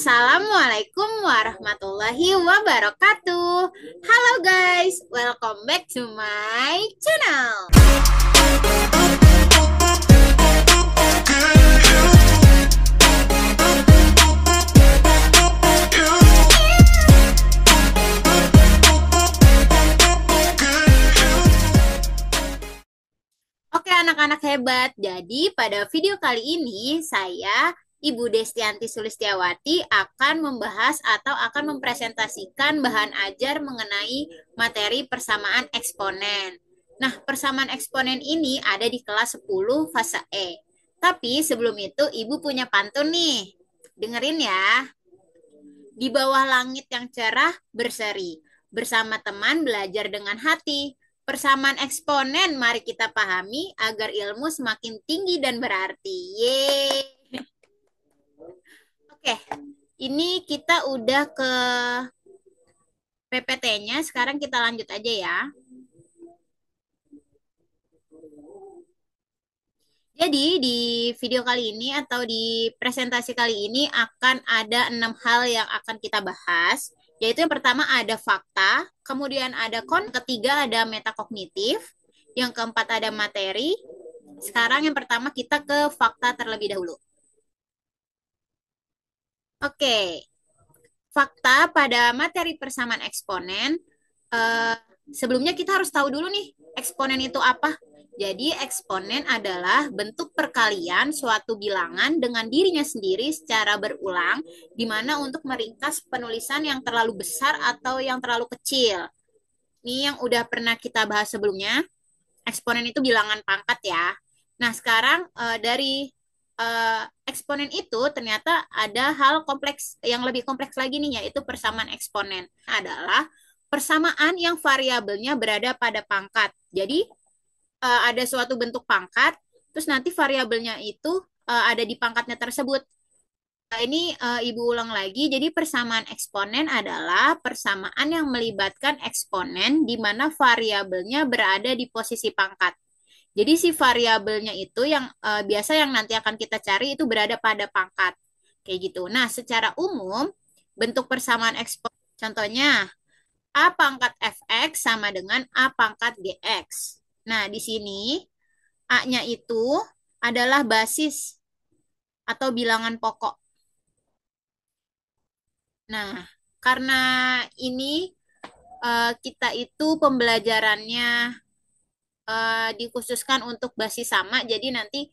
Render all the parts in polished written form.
Assalamualaikum warahmatullahi wabarakatuh. Halo guys, welcome back to my channel. Oke anak-anak hebat, jadi pada video kali ini saya Ibu Destianti Sulistiawati akan membahas atau akan mempresentasikan bahan ajar mengenai materi persamaan eksponen. Nah, persamaan eksponen ini ada di kelas 10 fase E. Tapi sebelum itu Ibu punya pantun nih. Dengerin ya. Di bawah langit yang cerah berseri. Bersama teman belajar dengan hati. Persamaan eksponen mari kita pahami agar ilmu semakin tinggi dan berarti. Yeay. Oke, ini kita udah ke PPT-nya. Sekarang kita lanjut aja ya. Jadi di video kali ini atau di presentasi kali ini akan ada 6 hal yang akan kita bahas. Yaitu yang pertama ada fakta, kemudian ada ketiga ada metakognitif, yang keempat ada materi. Sekarang yang pertama kita ke fakta terlebih dahulu. Oke, fakta pada materi persamaan eksponen. Eh, Sebelumnya kita harus tahu dulu nih, eksponen itu apa? Jadi eksponen adalah bentuk perkalian suatu bilangan dengan dirinya sendiri secara berulang, di mana untuk meringkas penulisan yang terlalu besar atau yang terlalu kecil. Ini yang udah pernah kita bahas sebelumnya. Eksponen itu bilangan pangkat ya. Nah, sekarang dari eksponen itu ternyata ada hal kompleks yang lebih kompleks lagi nih, yaitu persamaan eksponen. Adalah persamaan yang variabelnya berada pada pangkat. Jadi ada suatu bentuk pangkat, terus nanti variabelnya itu ada di pangkatnya tersebut. Ini Ibu ulang lagi. Jadi persamaan eksponen adalah persamaan yang melibatkan eksponen di mana variabelnya berada di posisi pangkat. Jadi si variabelnya itu yang biasa yang nanti akan kita cari itu berada pada pangkat. Kayak gitu. Nah, secara umum bentuk persamaan eksponen contohnya A pangkat fx sama dengan A pangkat gx. Nah, di sini A-nya itu adalah basis atau bilangan pokok. Nah, karena ini kita itu pembelajarannya dikhususkan untuk basis sama, jadi nanti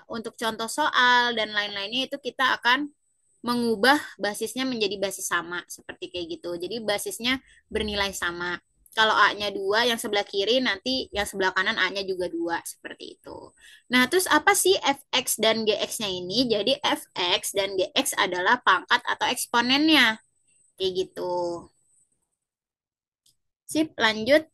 untuk contoh soal dan lain-lainnya itu kita akan mengubah basisnya menjadi basis sama, seperti kayak gitu. Jadi basisnya bernilai sama. Kalau A-nya 2, yang sebelah kiri nanti yang sebelah kanan A-nya juga 2, seperti itu. Nah, terus apa sih fx dan gx-nya ini? Jadi fx dan gx adalah pangkat atau eksponennya. Kayak gitu. Sip, lanjut.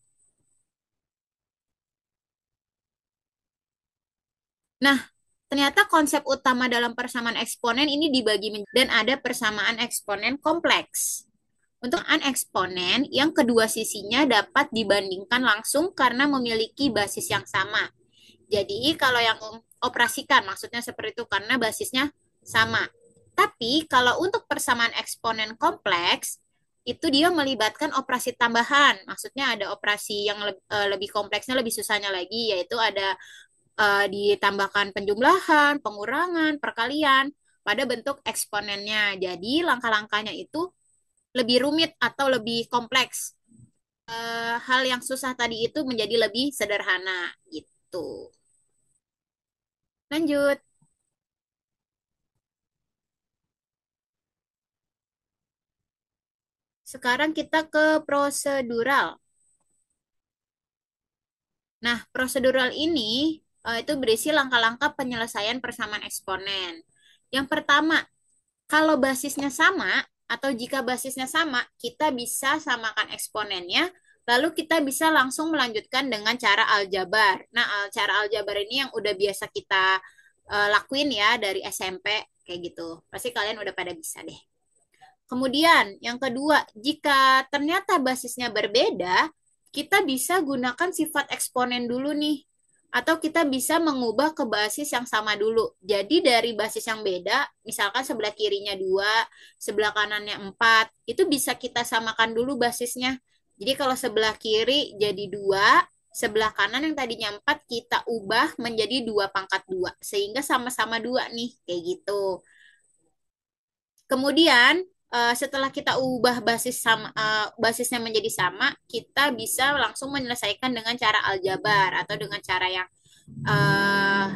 Nah, ternyata konsep utama dalam persamaan eksponen ini dibagi dan ada persamaan eksponen kompleks. Untuk eksponen yang kedua sisinya dapat dibandingkan langsung karena memiliki basis yang sama. Jadi kalau yang operasikan maksudnya seperti itu karena basisnya sama. Tapi kalau untuk persamaan eksponen kompleks itu dia melibatkan operasi tambahan. Maksudnya ada operasi yang lebih kompleksnya, lebih susahnya lagi, yaitu ada ditambahkan penjumlahan, pengurangan, perkalian pada bentuk eksponennya. Jadi langkah-langkahnya itu lebih rumit atau lebih kompleks. Hal yang susah tadi itu menjadi lebih sederhana gitu. Lanjut. Sekarang kita ke prosedural. Nah, prosedural ini itu berisi langkah-langkah penyelesaian persamaan eksponen. Yang pertama, kalau basisnya sama atau jika basisnya sama, kita bisa samakan eksponennya, lalu kita bisa langsung melanjutkan dengan cara aljabar. Nah, cara aljabar ini yang udah biasa kita lakuin ya dari SMP kayak gitu. Pasti kalian udah pada bisa deh. Kemudian, yang kedua, jika ternyata basisnya berbeda, kita bisa gunakan sifat eksponen dulu nih. Atau kita bisa mengubah ke basis yang sama dulu. Jadi dari basis yang beda, misalkan sebelah kirinya 2, sebelah kanannya 4, itu bisa kita samakan dulu basisnya. Jadi kalau sebelah kiri jadi 2, sebelah kanan yang tadinya 4 kita ubah menjadi 2 pangkat 2. Sehingga sama-sama 2 nih, kayak gitu. Kemudian setelah kita ubah basisnya menjadi sama, kita bisa langsung menyelesaikan dengan cara aljabar atau dengan cara yang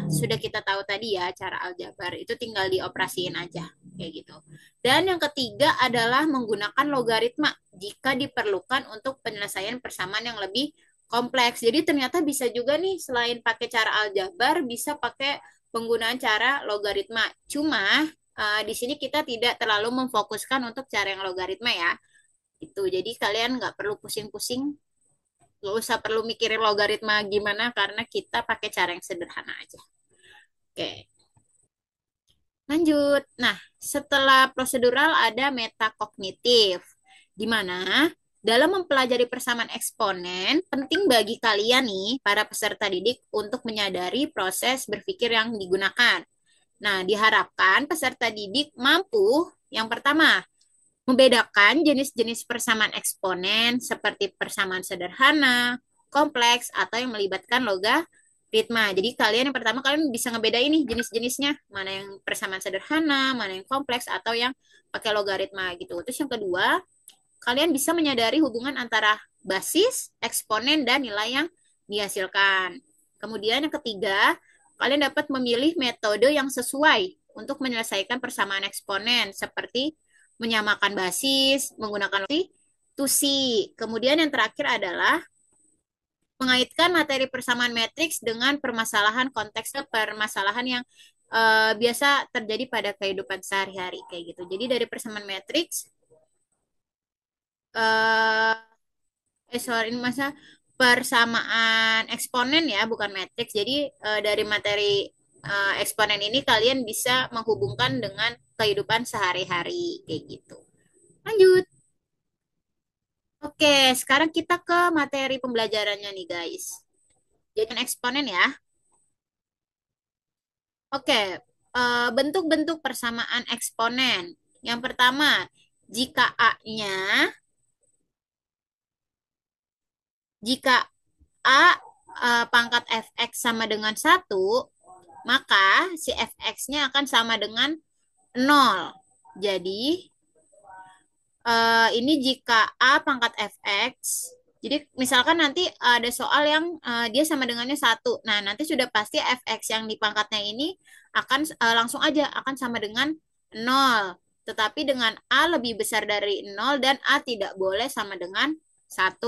sudah kita tahu tadi ya, cara aljabar itu tinggal dioperasiin aja kayak gitu. Dan yang ketiga adalah menggunakan logaritma jika diperlukan untuk penyelesaian persamaan yang lebih kompleks. Jadi ternyata bisa juga nih selain pakai cara aljabar bisa pakai penggunaan cara logaritma. Cuma di sini kita tidak terlalu memfokuskan untuk cara yang logaritma ya. Itu jadi kalian nggak perlu pusing-pusing, nggak usah perlu mikirin logaritma gimana karena kita pakai cara yang sederhana aja. Oke, lanjut. Nah, setelah prosedural ada metakognitif, di mana dalam mempelajari persamaan eksponen, penting bagi kalian nih, para peserta didik, untuk menyadari proses berpikir yang digunakan. Nah, diharapkan peserta didik mampu, yang pertama, membedakan jenis-jenis persamaan eksponen seperti persamaan sederhana, kompleks, atau yang melibatkan logaritma. Jadi kalian yang pertama kalian bisa ngebedain nih jenis-jenisnya, mana yang persamaan sederhana, mana yang kompleks, atau yang pakai logaritma gitu. Terus yang kedua, kalian bisa menyadari hubungan antara basis, eksponen, dan nilai yang dihasilkan. Kemudian yang ketiga, kalian dapat memilih metode yang sesuai untuk menyelesaikan persamaan eksponen seperti menyamakan basis, menggunakan substitusi. Kemudian yang terakhir adalah mengaitkan materi persamaan matriks dengan permasalahan konteks permasalahan yang biasa terjadi pada kehidupan sehari-hari kayak gitu. Jadi dari persamaan matriks eh sorry ini masa persamaan eksponen ya, bukan matriks. Jadi dari materi eksponen ini kalian bisa menghubungkan dengan kehidupan sehari-hari kayak gitu. Lanjut. Oke, sekarang kita ke materi pembelajarannya nih guys. Jadi eksponen ya. Oke, bentuk-bentuk persamaan eksponen. Yang pertama, jika A-nya, jika A pangkat fx sama dengan 1, maka si fx-nya akan sama dengan 0. Jadi, ini jika A pangkat fx, jadi misalkan nanti ada soal yang dia sama dengannya 1. Nah, nanti sudah pasti fx yang di pangkatnya ini akan langsung aja akan sama dengan 0. Tetapi dengan A lebih besar dari 0 dan A tidak boleh sama dengan 1.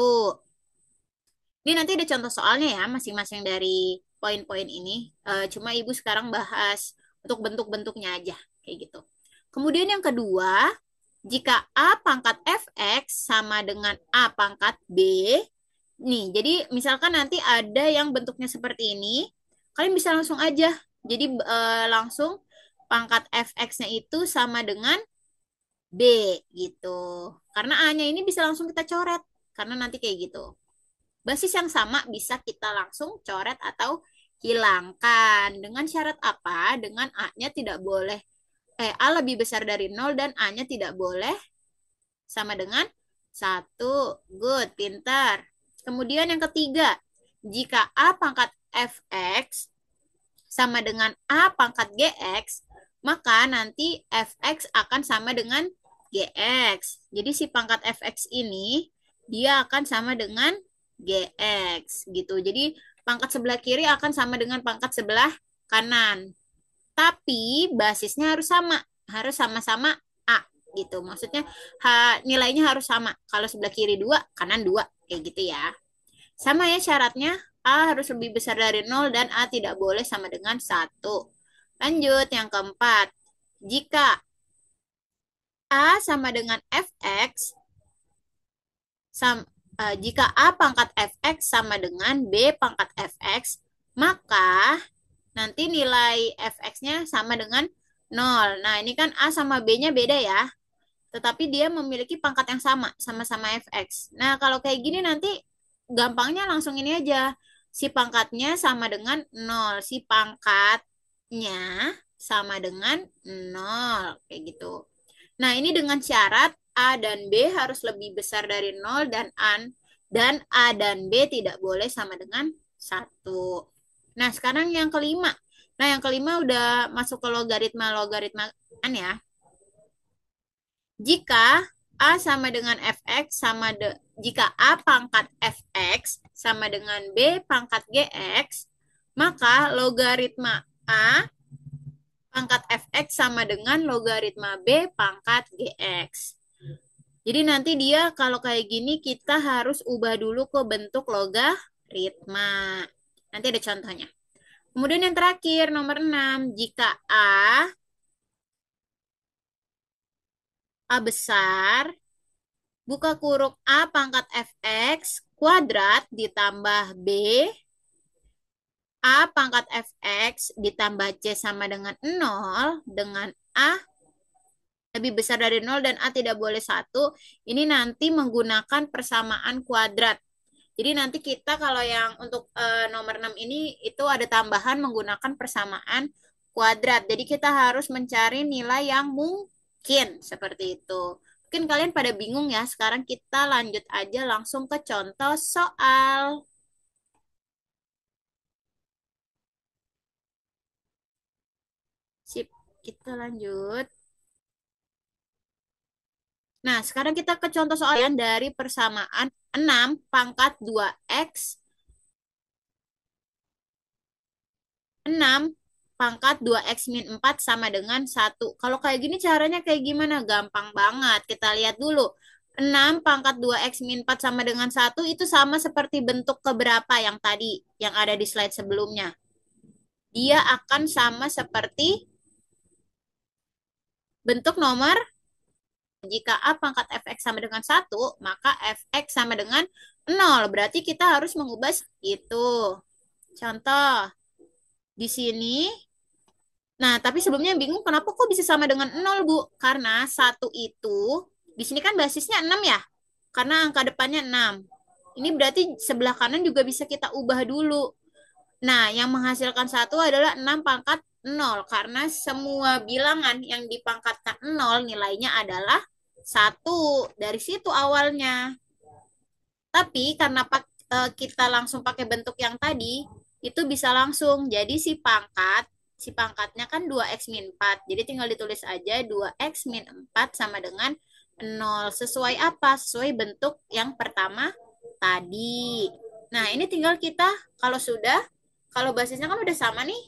Ini nanti ada contoh soalnya ya, masing-masing dari poin-poin ini. Cuma Ibu sekarang bahas untuk bentuk-bentuknya aja, kayak gitu. Kemudian yang kedua, jika A pangkat fx sama dengan A pangkat b, nih, jadi misalkan nanti ada yang bentuknya seperti ini, kalian bisa langsung aja. Jadi langsung pangkat fx-nya itu sama dengan b gitu. Karena A-nya ini bisa langsung kita coret, karena nanti kayak gitu. Basis yang sama bisa kita langsung coret atau hilangkan. Dengan syarat apa? Dengan A-nya tidak boleh, A lebih besar dari 0 dan A-nya tidak boleh sama dengan 1. Good, pintar. Kemudian yang ketiga, jika A pangkat fx sama dengan A pangkat gx, maka nanti fx akan sama dengan gx. Jadi si pangkat fx ini dia akan sama dengan gx gitu. Jadi pangkat sebelah kiri akan sama dengan pangkat sebelah kanan. Tapi basisnya harus sama-sama A gitu. Maksudnya nilainya harus sama. Kalau sebelah kiri 2, kanan 2 kayak gitu ya. Sama ya syaratnya, A harus lebih besar dari 0 dan A tidak boleh sama dengan 1. Lanjut yang keempat. Jika A sama dengan fx, jika A pangkat fx sama dengan B pangkat fx, maka nanti nilai fx-nya sama dengan 0. Nah, ini kan A sama B-nya beda ya. Tetapi dia memiliki pangkat yang sama, sama-sama fx. Nah, kalau kayak gini nanti gampangnya langsung ini aja. Si pangkatnya sama dengan 0. Si pangkatnya sama dengan 0. Kayak gitu. Nah, ini dengan syarat A dan B harus lebih besar dari 0 dan A dan B tidak boleh sama dengan 1. Nah, sekarang yang kelima. Nah, yang kelima udah masuk ke logaritma-logaritma kan ya. Jika A sama dengan fx jika A pangkat fx sama dengan B pangkat gx, maka logaritma A pangkat fx sama dengan logaritma B pangkat gx. Jadi nanti dia kalau kayak gini kita harus ubah dulu ke bentuk logaritma. Nanti ada contohnya. Kemudian yang terakhir nomor 6, jika A besar, buka kurung A pangkat fx kuadrat ditambah B A pangkat fx ditambah C sama dengan 0 dengan A lebih besar dari 0 dan A tidak boleh 1. Ini nanti menggunakan persamaan kuadrat. Jadi nanti kita kalau yang untuk nomor 6 ini itu ada tambahan menggunakan persamaan kuadrat. Jadi kita harus mencari nilai yang mungkin seperti itu. Mungkin kalian pada bingung ya. Sekarang kita lanjut aja langsung ke contoh soal. Sip, kita lanjut. Nah, sekarang kita ke contoh soal yang dari persamaan 6 pangkat 2x 6 pangkat 2x min 4 sama dengan 1. Kalau kayak gini caranya kayak gimana? Gampang banget. Kita lihat dulu. 6 pangkat 2x min 4 sama dengan 1 itu sama seperti bentuk keberapa yang tadi, yang ada di slide sebelumnya. Dia akan sama seperti bentuk nomor. Jika A pangkat fx sama dengan 1, maka fx sama dengan 0. Berarti kita harus mengubah itu. Contoh. Di sini. Nah, tapi sebelumnya bingung kenapa kok bisa sama dengan 0, Bu? Karena 1 itu, di sini kan basisnya 6 ya? Karena angka depannya 6. Ini berarti sebelah kanan juga bisa kita ubah dulu. Nah, yang menghasilkan 1 adalah 6 pangkat 0. Karena semua bilangan yang dipangkatkan 0 nilainya adalah 1. Dari situ awalnya. Tapi karena kita langsung pakai bentuk yang tadi, itu bisa langsung. Jadi si pangkatnya kan 2x min 4. Jadi tinggal ditulis aja 2x min 4 sama dengan 0. Sesuai apa? Sesuai bentuk yang pertama tadi. Nah, ini tinggal kita kalau basisnya kan udah sama nih.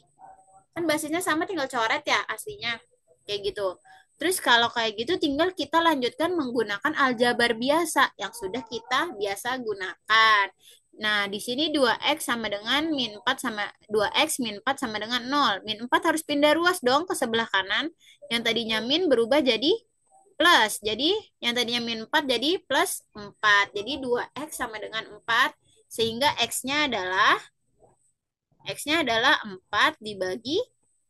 Kan basisnya sama tinggal coret ya aslinya. Kayak gitu. Terus kalau kayak gitu tinggal kita lanjutkan menggunakan aljabar biasa yang sudah kita biasa gunakan. Nah, di sini 2x sama dengan min 4 sama 2x min 4 sama dengan 0. Min 4 harus pindah ruas dong ke sebelah kanan. Yang tadinya min berubah jadi plus. Jadi yang tadinya min 4 jadi plus 4. Jadi 2x sama dengan 4 sehingga X-nya adalah 4 dibagi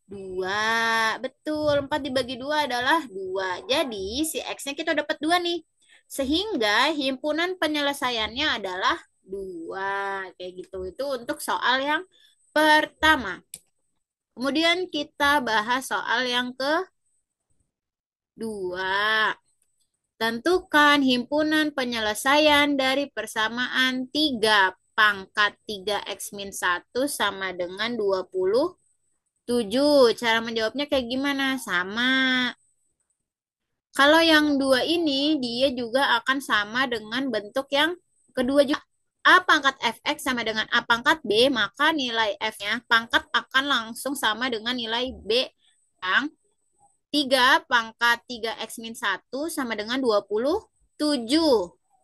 2. Betul, 4 dibagi 2 adalah 2. Jadi, si X-nya kita dapat 2 nih. Sehingga himpunan penyelesaiannya adalah 2. Kayak gitu. Itu untuk soal yang pertama. Kemudian kita bahas soal yang kedua. Tentukan himpunan penyelesaian dari persamaan 3 pangkat 3x min 1 sama dengan 27. Cara menjawabnya kayak gimana? Sama. Kalau yang dua ini, dia juga akan sama dengan bentuk yang kedua juga. A pangkat fx sama dengan A pangkat B, maka nilai f-nya pangkat akan langsung sama dengan nilai B yang 3 pangkat 3x min 1 sama dengan 27.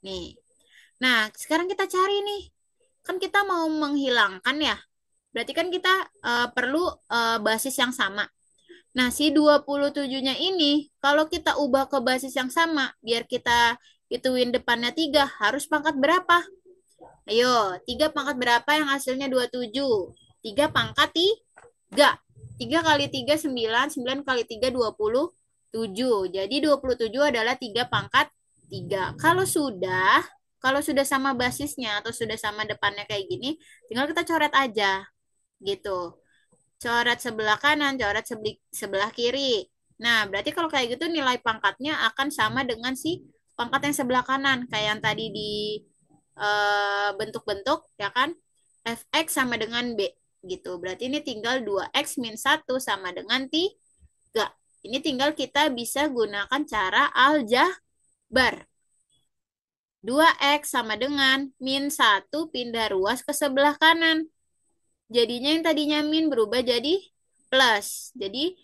Nih. Nah, sekarang kita cari nih. Kan kita mau menghilangkan ya. Berarti kan kita perlu basis yang sama. Nah, si 27-nya ini, kalau kita ubah ke basis yang sama, biar kita ituin depannya 3, harus pangkat berapa? Ayo, 3 pangkat berapa yang hasilnya 27? 3 pangkat 3. 3 kali 3, 9. 9 kali 3, 27. Jadi 27 adalah 3 pangkat 3. Kalau sudah, Kalau sudah sama basisnya atau sudah sama depannya kayak gini, tinggal kita coret aja gitu. Coret sebelah kanan, coret sebelah kiri. Nah, berarti kalau kayak gitu nilai pangkatnya akan sama dengan si pangkat yang sebelah kanan. Kayak yang tadi di bentuk-bentuk, ya kan? Fx sama dengan B gitu. Berarti ini tinggal 2x min 1 sama dengan 3. Ini tinggal kita bisa gunakan cara aljabar. 2x sama dengan min 1 pindah ruas ke sebelah kanan. Jadinya yang tadinya min berubah jadi plus. Jadi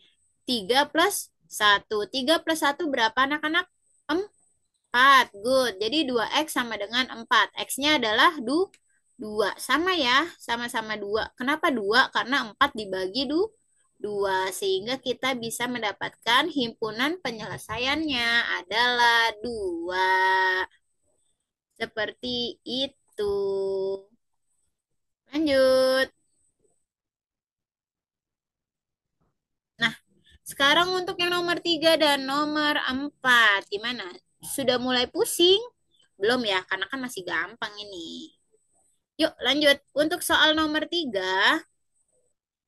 3 plus 1. 3 plus 1 berapa anak-anak? 4. Good. Jadi 2x sama dengan 4. X-nya adalah 2. Sama ya. Sama-sama 2. Kenapa 2? Karena 4 dibagi 2. Sehingga kita bisa mendapatkan himpunan penyelesaiannya adalah 2. Seperti itu. Lanjut. Nah, sekarang untuk yang nomor 3 dan nomor 4, gimana? Sudah mulai pusing? Belum ya, karena kan masih gampang ini. Yuk lanjut. Untuk soal nomor 3,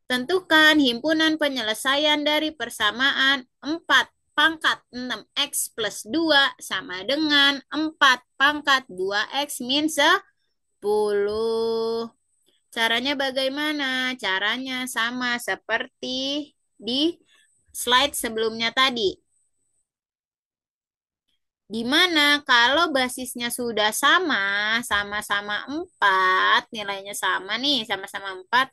tentukan himpunan penyelesaian dari persamaan 4 pangkat 6x plus 2 sama dengan 4 pangkat 2x min 10. Caranya bagaimana? Caranya sama seperti di slide sebelumnya tadi. Di mana kalau basisnya sudah sama, sama-sama 4, nilainya sama nih, sama-sama 4,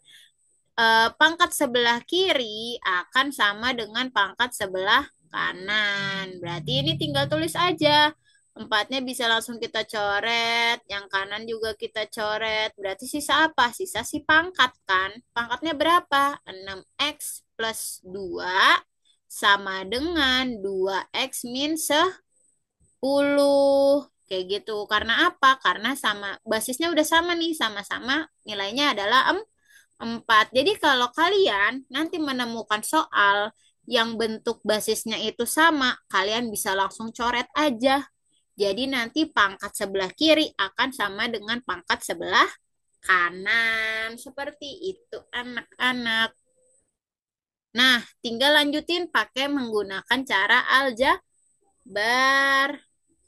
pangkat sebelah kiri akan sama dengan pangkat sebelah kanan. Berarti ini tinggal tulis aja. Empatnya bisa langsung kita coret, yang kanan juga kita coret. Berarti sisa apa? Sisa si pangkat kan. Pangkatnya berapa? 6x plus 2 sama dengan 2x min 10. Kayak gitu. Karena apa? Karena sama basisnya udah sama nih, sama-sama nilainya adalah 4. Jadi kalau kalian nanti menemukan soal yang bentuk basisnya itu sama, kalian bisa langsung coret aja. Jadi nanti pangkat sebelah kiri akan sama dengan pangkat sebelah kanan. Seperti itu anak-anak. Nah, tinggal lanjutin pakai menggunakan cara aljabar.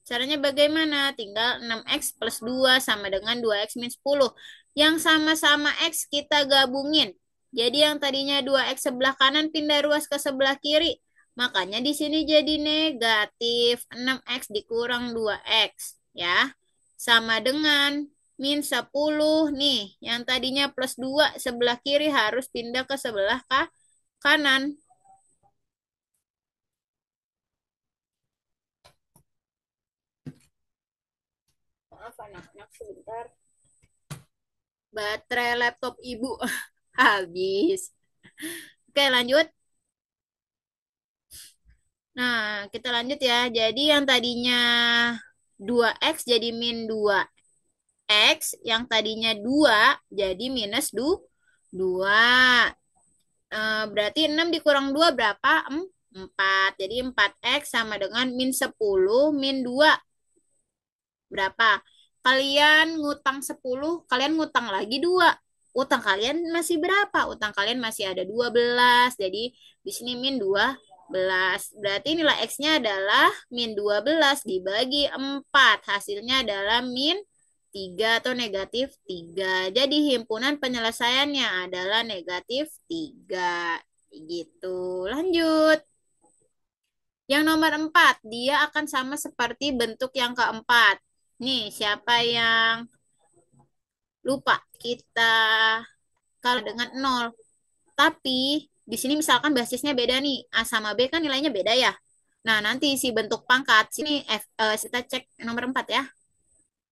Caranya bagaimana? Tinggal 6x plus 2 sama dengan 2x min 10. Yang sama-sama x kita gabungin. Jadi yang tadinya 2x sebelah kanan pindah ruas ke sebelah kiri. Makanya di sini jadi negatif 6x dikurang 2x. Ya. Sama dengan min 10 nih. Yang tadinya plus 2 sebelah kiri harus pindah ke sebelah kanan. Maaf anak-anak sebentar. Baterai laptop ibu habis. Oke, lanjut. Nah, kita lanjut ya. Jadi yang tadinya 2x jadi min 2x, yang tadinya 2 jadi minus 2. Berarti 6 dikurang 2 berapa? 4. Jadi 4x sama dengan min 10 min 2. Berapa? Kalian ngutang 10, kalian ngutang lagi 2. Utang kalian masih berapa? Utang kalian masih ada 12. Jadi di sini min 12. Berarti nilai X-nya adalah min 12 dibagi 4. Hasilnya adalah min 3 atau negatif 3. Jadi himpunan penyelesaiannya adalah negatif 3. Gitu. Lanjut. Yang nomor 4, dia akan sama seperti bentuk yang keempat. Nih, siapa yang lupa? Kita kalau dengan 0. Tapi di sini misalkan basisnya beda nih. A sama B kan nilainya beda ya. Nah, nanti si bentuk pangkat. Sini kita cek nomor 4 ya.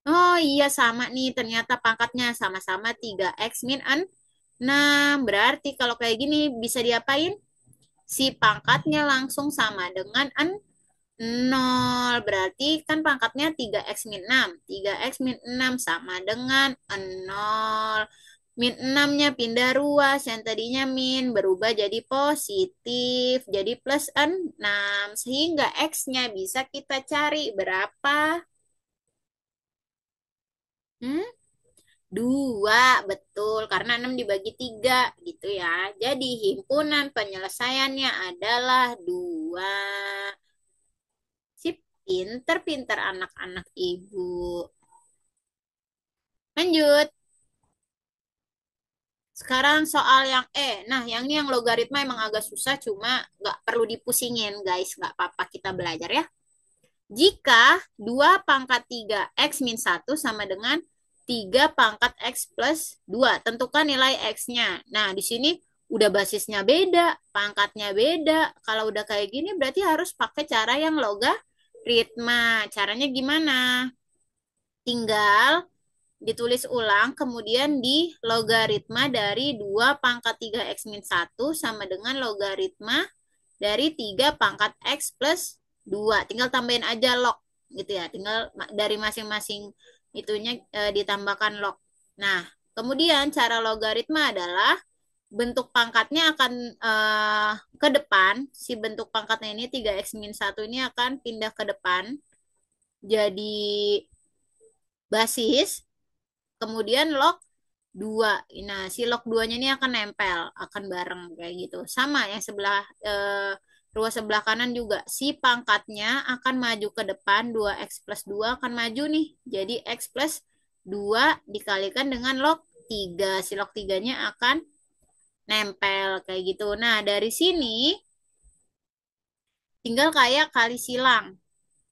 Oh iya sama nih. Ternyata pangkatnya sama-sama 3x min 6. Berarti kalau kayak gini bisa diapain? Si pangkatnya langsung sama dengan 0. Berarti kan pangkatnya 3x min 6. 3x min 6 sama dengan 0. Min 6-nya pindah ruas. Yang tadinya min berubah jadi positif. Jadi plus 6. Sehingga x-nya bisa kita cari berapa? Hmm? 2, betul. Karena 6 dibagi 3, gitu ya. Jadi himpunan penyelesaiannya adalah 2. Sip, pinter-pinter anak-anak ibu. Lanjut. Sekarang soal yang Nah, yang ini yang logaritma emang agak susah, cuma nggak perlu dipusingin, guys. Nggak apa-apa, kita belajar ya. Jika 2 pangkat 3x min 1 sama dengan 3 pangkat x plus 2, tentukan nilai x-nya. Nah, di sini udah basisnya beda, pangkatnya beda. Kalau udah kayak gini berarti harus pakai cara yang logaritma. Caranya gimana? Tinggal ditulis ulang, kemudian di logaritma dari 2 pangkat 3x min 1 sama dengan logaritma dari 3 pangkat x plus 2. Tinggal tambahin aja log, gitu ya. Tinggal dari masing-masing itunya ditambahkan log. Nah, kemudian cara logaritma adalah bentuk pangkatnya akan ke depan. Si bentuk pangkatnya ini 3x min 1 ini akan pindah ke depan. Jadi basis, kemudian log 2. Nah, si log 2-nya ini akan nempel, akan bareng kayak gitu. Sama yang sebelah ruas sebelah kanan juga. Si pangkatnya akan maju ke depan, 2x plus 2 akan maju nih. Jadi x plus 2 dikalikan dengan log 3. Si log 3-nya akan nempel kayak gitu. Nah, dari sini tinggal kayak kali silang,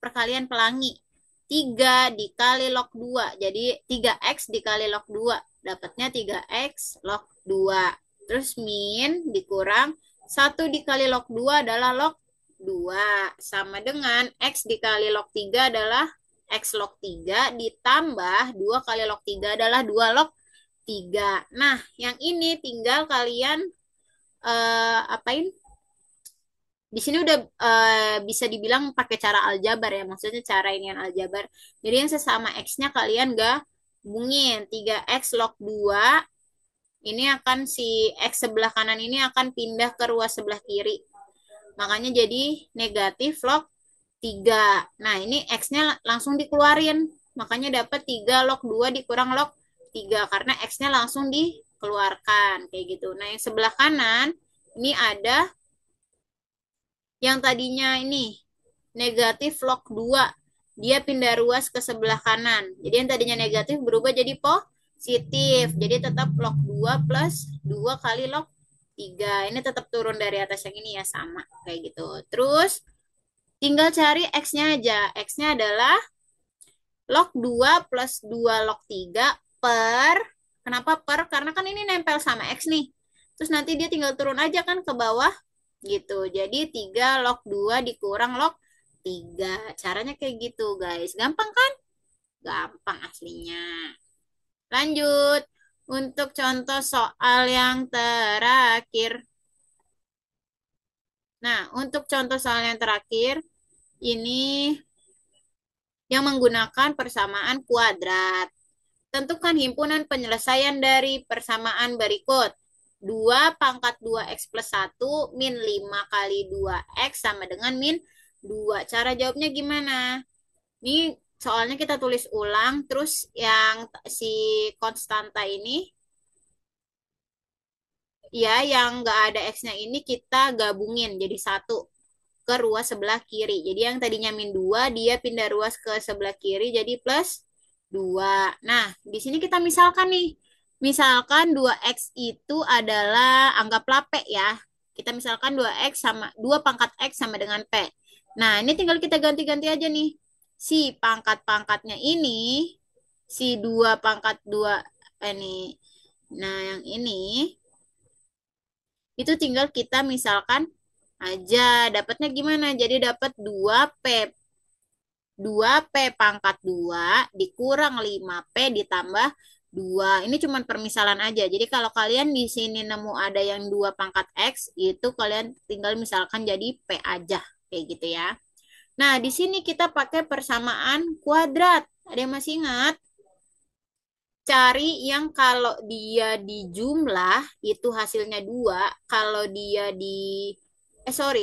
perkalian pelangi. 3 dikali log 2. Jadi 3x dikali log 2. Dapatnya 3x log 2. Terus min dikurang 1 dikali log 2 adalah log 2. Sama dengan x dikali log 3 adalah x log 3 ditambah 2 kali log 3 adalah 2 log 3. Nah, yang ini tinggal kalian apain? Di sini udah bisa dibilang pakai cara aljabar ya, maksudnya cara ini yang aljabar. Jadi yang sesama x-nya kalian gabungin. 3x log 2 ini akan si x sebelah kanan ini akan pindah ke ruas sebelah kiri. Makanya jadi negatif log 3. Nah, ini x-nya langsung dikeluarin. Makanya dapat 3 log 2 dikurang log 3 karena x-nya langsung dikeluarkan kayak gitu. Nah, yang sebelah kanan ini ada yang tadinya ini negatif log 2, dia pindah ruas ke sebelah kanan. Jadi yang tadinya negatif berubah jadi positif. Jadi tetap log 2 plus 2 kali log 3. Ini tetap turun dari atas yang ini ya, sama kayak gitu. Terus tinggal cari x-nya aja. X-nya adalah log 2 plus 2 log 3 per, kenapa per? Karena kan ini nempel sama x nih. Terus nanti dia tinggal turun aja kan ke bawah gitu. Jadi 3 log 2 dikurang log 3. Caranya kayak gitu, guys. Gampang kan? Gampang aslinya. Lanjut. Untuk contoh soal yang terakhir. Nah, untuk contoh soal yang terakhir, ini yang menggunakan persamaan kuadrat. Tentukan himpunan penyelesaian dari persamaan berikut. 2 pangkat 2x plus 1 min 5 kali 2x sama dengan min 2. Cara jawabnya gimana? Ini soalnya kita tulis ulang, terus yang si konstanta ini, ya yang nggak ada x-nya ini kita gabungin jadi satu ke ruas sebelah kiri. Jadi yang tadinya min 2, dia pindah ruas ke sebelah kiri jadi plus 2. Nah, di sini kita misalkan nih. Misalkan 2x itu adalah, anggaplah P ya. Kita misalkan 2x sama 2 pangkat x sama dengan P. Nah, ini tinggal kita ganti-ganti aja nih. Si pangkat-pangkatnya ini, si 2 pangkat 2 ini. Nah, yang ini itu tinggal kita misalkan aja. Dapatnya gimana? Jadi dapat 2P pangkat 2 dikurang 5P ditambah 2. Ini cuma permisalan aja. Jadi kalau kalian di sini nemu ada yang 2 pangkat X, itu kalian tinggal misalkan jadi P aja. Kayak gitu ya. Nah, di sini kita pakai persamaan kuadrat. Ada yang masih ingat? Cari yang kalau dia dijumlah itu hasilnya 2, kalau dia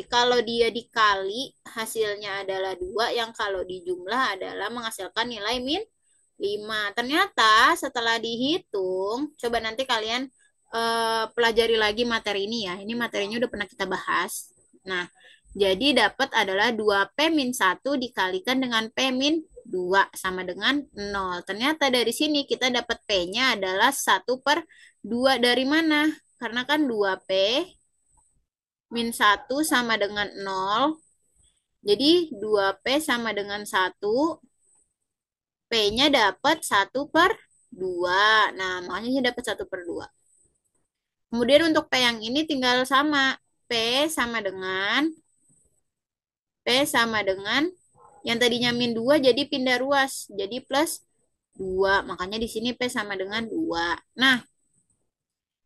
kalau dia dikali hasilnya adalah 2, yang kalau dijumlah adalah menghasilkan nilai min 5. Ternyata setelah dihitung, coba nanti kalian pelajari lagi materi ini ya. Ini materinya udah pernah kita bahas. Nah, jadi dapat adalah 2P-1 dikalikan dengan P-2 sama dengan 0. Ternyata dari sini kita dapat P-nya adalah 1/2 dari mana? Karena kan 2P-1 sama dengan 0. Jadi 2P sama dengan 1. P-nya dapat 1/2. Nah, makanya dapat 1/2. Kemudian untuk P yang ini tinggal sama. P sama dengan yang tadinya -2 jadi pindah ruas. Jadi +2. Makanya di sini P sama dengan 2. Nah,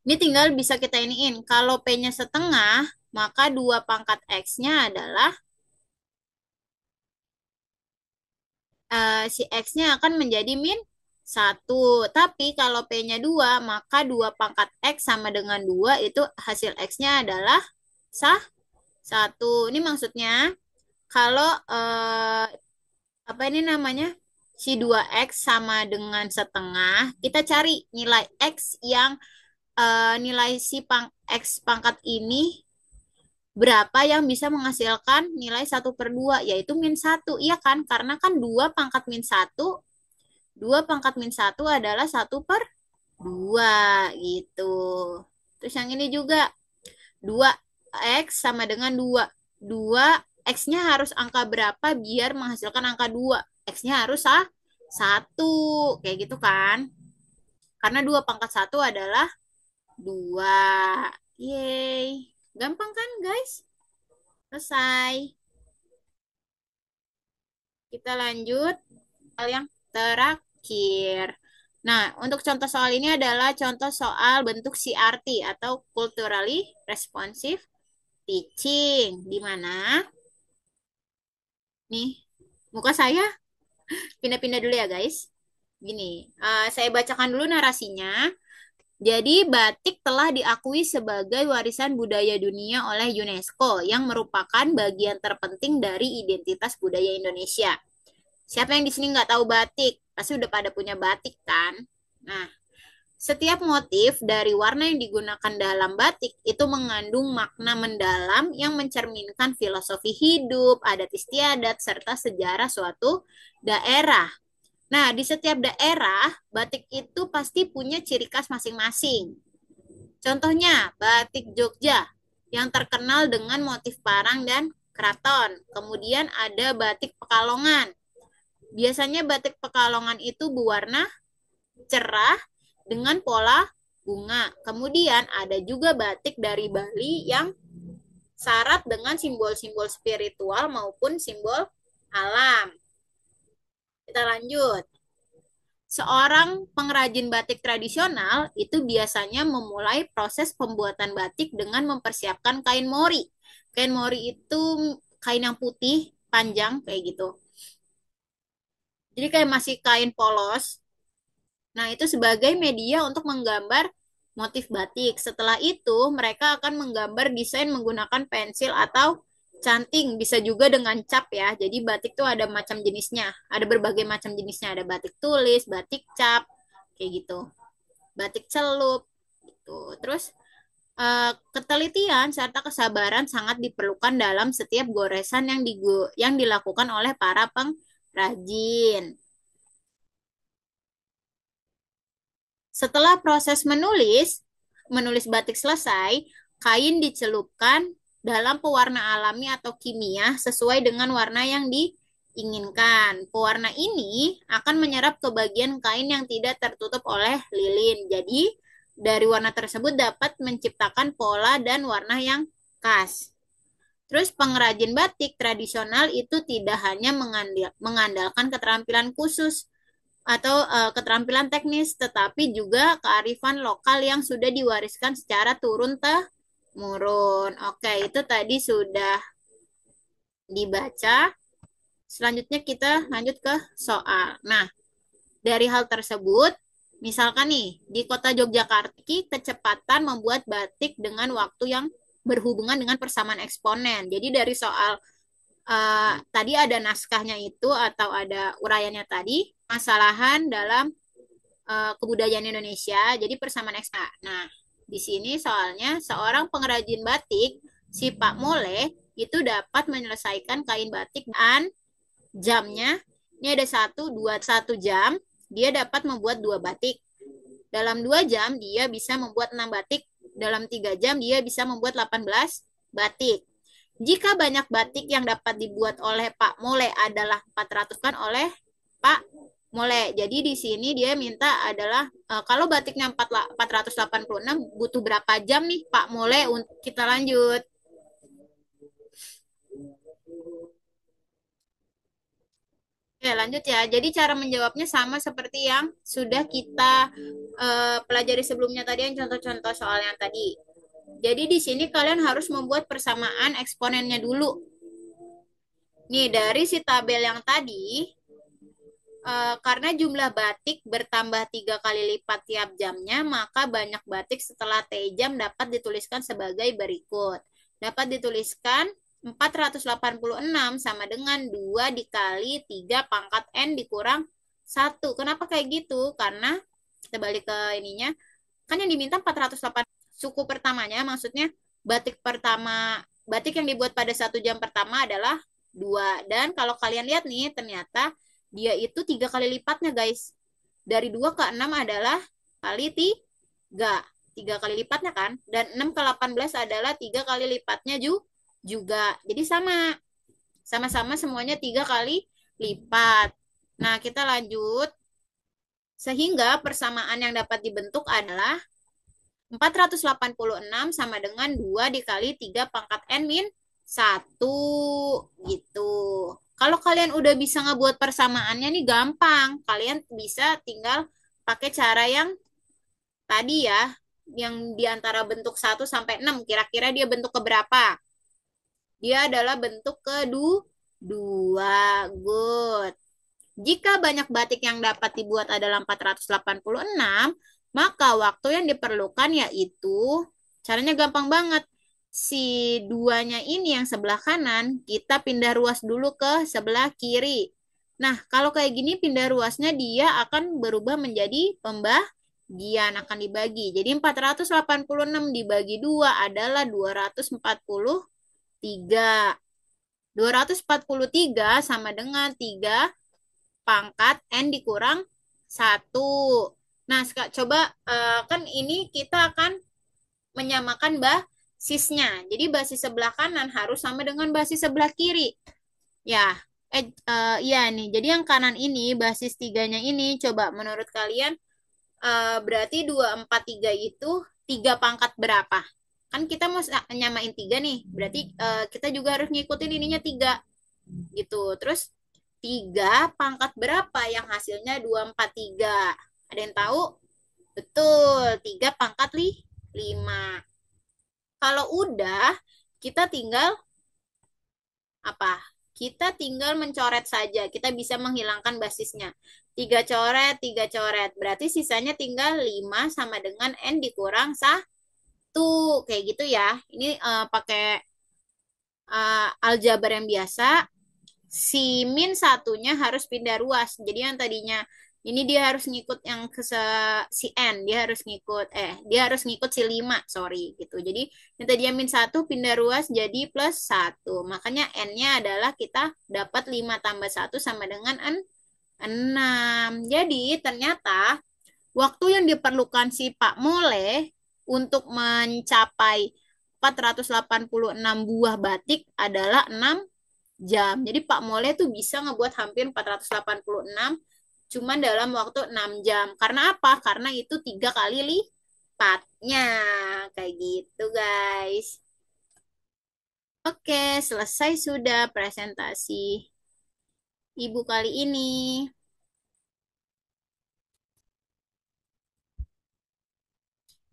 ini tinggal bisa kita iniin. Kalau P-nya setengah, maka 2 pangkat X-nya adalah si X-nya akan menjadi -1. Tapi kalau P-nya 2, maka 2 pangkat X sama dengan 2 itu hasil X-nya adalah 1. Ini maksudnya kalau apa ini namanya? Si 2X sama dengan setengah, kita cari nilai X yang nilai si X pangkat ini berapa yang bisa menghasilkan nilai 1/2, yaitu -1. Iya kan? Karena kan 2 pangkat -1 adalah 1/2 gitu. Terus yang ini juga 2X sama dengan 2. 2X-nya harus angka berapa biar menghasilkan angka 2? X-nya harus 1. Kayak gitu kan? Karena 2 pangkat 1 adalah 2. Yeay. Gampang kan, guys? Selesai. Kita lanjut hal yang terakhir. Nah, untuk contoh soal ini adalah contoh soal bentuk CRT atau Culturally Responsive Teaching. Di mana? Nih, muka saya pindah-pindah dulu ya, guys. Gini, saya bacakan dulu narasinya. Jadi, batik telah diakui sebagai warisan budaya dunia oleh UNESCO yang merupakan bagian terpenting dari identitas budaya Indonesia. Siapa yang di sini nggak tahu batik? Pasti udah pada punya batik kan? Nah, setiap motif dari warna yang digunakan dalam batik itu mengandung makna mendalam yang mencerminkan filosofi hidup, adat istiadat, serta sejarah suatu daerah. Nah, di setiap daerah, batik itu pasti punya ciri khas masing-masing. Contohnya, batik Jogja yang terkenal dengan motif parang dan keraton. Kemudian ada batik Pekalongan. Biasanya batik Pekalongan itu berwarna cerah dengan pola bunga. Kemudian ada juga batik dari Bali yang syarat dengan simbol-simbol spiritual maupun simbol alam. Kita lanjut. Seorang pengrajin batik tradisional itu biasanya memulai proses pembuatan batik dengan mempersiapkan kain mori. Kain mori itu kain yang putih, panjang, kayak gitu. Jadi kayak masih kain polos. Nah, itu sebagai media untuk menggambar motif batik. Setelah itu, mereka akan menggambar desain menggunakan pensil atau canting. Bisa juga dengan cap ya. Jadi batik tuh ada macam jenisnya. Ada berbagai macam jenisnya. Ada batik tulis, batik cap, kayak gitu. Batik celup, gitu. Terus ketelitian serta kesabaran sangat diperlukan dalam setiap goresan yang dilakukan oleh para pengrajin. Setelah proses menulis batik selesai, kain dicelupkan dalam pewarna alami atau kimia sesuai dengan warna yang diinginkan. Pewarna ini akan menyerap ke bagian kain yang tidak tertutup oleh lilin. Jadi, dari warna tersebut dapat menciptakan pola dan warna yang khas. Terus pengrajin batik tradisional itu tidak hanya mengandalkan keterampilan khusus atau keterampilan teknis, tetapi juga kearifan lokal yang sudah diwariskan secara turun-temurun. Oke, itu tadi sudah dibaca. Selanjutnya kita lanjut ke soal. Nah, dari hal tersebut, misalkan nih, di kota Yogyakarta, kecepatan membuat batik dengan waktu yang berhubungan dengan persamaan eksponen. Jadi dari soal tadi ada naskahnya itu atau ada uraiannya tadi, masalahan dalam kebudayaan Indonesia, jadi persamaan eksak. Nah, di sini soalnya seorang pengrajin batik, si Pak Mole, itu dapat menyelesaikan kain batik dan jamnya, ini ada 1 jam, dia dapat membuat 2 batik. Dalam 2 jam, dia bisa membuat 6 batik. Dalam 3 jam, dia bisa membuat 18 batik. Jika banyak batik yang dapat dibuat oleh Pak Mole adalah 400 kan oleh Pak Mole. Jadi di sini dia minta adalah kalau batiknya 486 butuh berapa jam nih Pak Mole? Kita lanjut. Ya, lanjut ya. Jadi cara menjawabnya sama seperti yang sudah kita pelajari sebelumnya tadi yang contoh-contoh soalnya tadi. Jadi di sini kalian harus membuat persamaan eksponennya dulu. Nih, dari si tabel yang tadi, karena jumlah batik bertambah 3 kali lipat tiap jamnya, maka banyak batik setelah T jam dapat dituliskan sebagai berikut. Dapat dituliskan 486 sama dengan 2 dikali 3 pangkat N dikurang 1. Kenapa kayak gitu? Karena kita balik ke ininya, kan yang diminta 408 suku pertamanya, maksudnya batik pertama, batik yang dibuat pada 1 jam pertama adalah 2. Dan kalau kalian lihat nih, ternyata dia itu 3 kali lipatnya, guys. Dari 2 ke 6 adalah kali 3. 3 kali lipatnya kan. Dan 6 ke 18 adalah 3 kali lipatnya juga. Jadi sama. Sama-sama semuanya 3 kali lipat. Nah, kita lanjut. Sehingga persamaan yang dapat dibentuk adalah 486 sama dengan 2 dikali 3 pangkat N min 1 gitu. Kalau kalian udah bisa ngebuat persamaannya nih gampang. Kalian bisa tinggal pakai cara yang tadi ya, yang diantara bentuk 1 sampai 6. Kira-kira dia bentuk keberapa? Dia adalah bentuk kedua. Good. Jika banyak batik yang dapat dibuat adalah 486, maka waktu yang diperlukan yaitu, caranya gampang banget. Si duanya ini yang sebelah kanan, kita pindah ruas dulu ke sebelah kiri. Nah, kalau kayak gini pindah ruasnya dia akan berubah menjadi pembagian, akan dibagi. Jadi 486 dibagi 2 adalah 243. 243 sama dengan 3 pangkat N dikurang 1. Nah, coba kan ini kita akan menyamakan basisnya. Jadi basis sebelah kanan harus sama dengan basis sebelah kiri. Ya, iya nih. Jadi yang kanan ini, basis 3-nya ini, coba menurut kalian berarti 243 itu 3 pangkat berapa? Kan kita mau nyamain 3 nih. Berarti kita juga harus ngikutin ininya 3. Gitu. Terus 3 pangkat berapa yang hasilnya 243? Ada yang tahu? Betul, 3 pangkat 5. Kalau udah, kita tinggal apa? Kita tinggal mencoret saja. Kita bisa menghilangkan basisnya. 3 coret, 3 coret. Berarti sisanya tinggal 5 sama dengan N dikurang 1. Kayak gitu ya. Ini pakai aljabar yang biasa. Si min satunya harus pindah ruas. Jadi yang tadinya ini dia harus ngikut yang ke si N, dia harus ngikut si 5, sorry gitu. Jadi yang tadinya min 1 pindah ruas jadi plus 1. Makanya N-nya adalah kita dapat 5 tambah 1 sama dengan 6. Jadi ternyata waktu yang diperlukan si Pak Mole untuk mencapai 486 buah batik adalah 6 jam. Jadi Pak Mole tuh bisa ngebuat hampir 486 cuman dalam waktu 6 jam. Karena apa? Karena itu 3 kali lipatnya. Kayak gitu, guys. Oke, selesai sudah presentasi Ibu kali ini.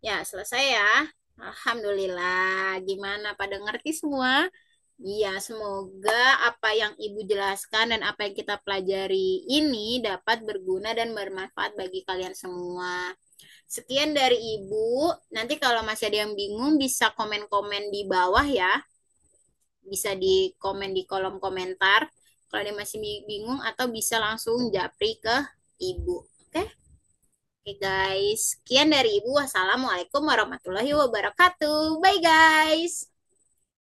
Ya, selesai ya. Alhamdulillah. Gimana pada ngerti semua? Iya, semoga apa yang Ibu jelaskan dan apa yang kita pelajari ini dapat berguna dan bermanfaat bagi kalian semua. Sekian dari Ibu. Nanti kalau masih ada yang bingung bisa komen-komen di bawah ya. bisa di komen di kolom komentar kalau ada masih bingung atau bisa langsung japri ke Ibu. Oke? Oke guys, sekian dari Ibu. Wassalamualaikum warahmatullahi wabarakatuh. Bye guys.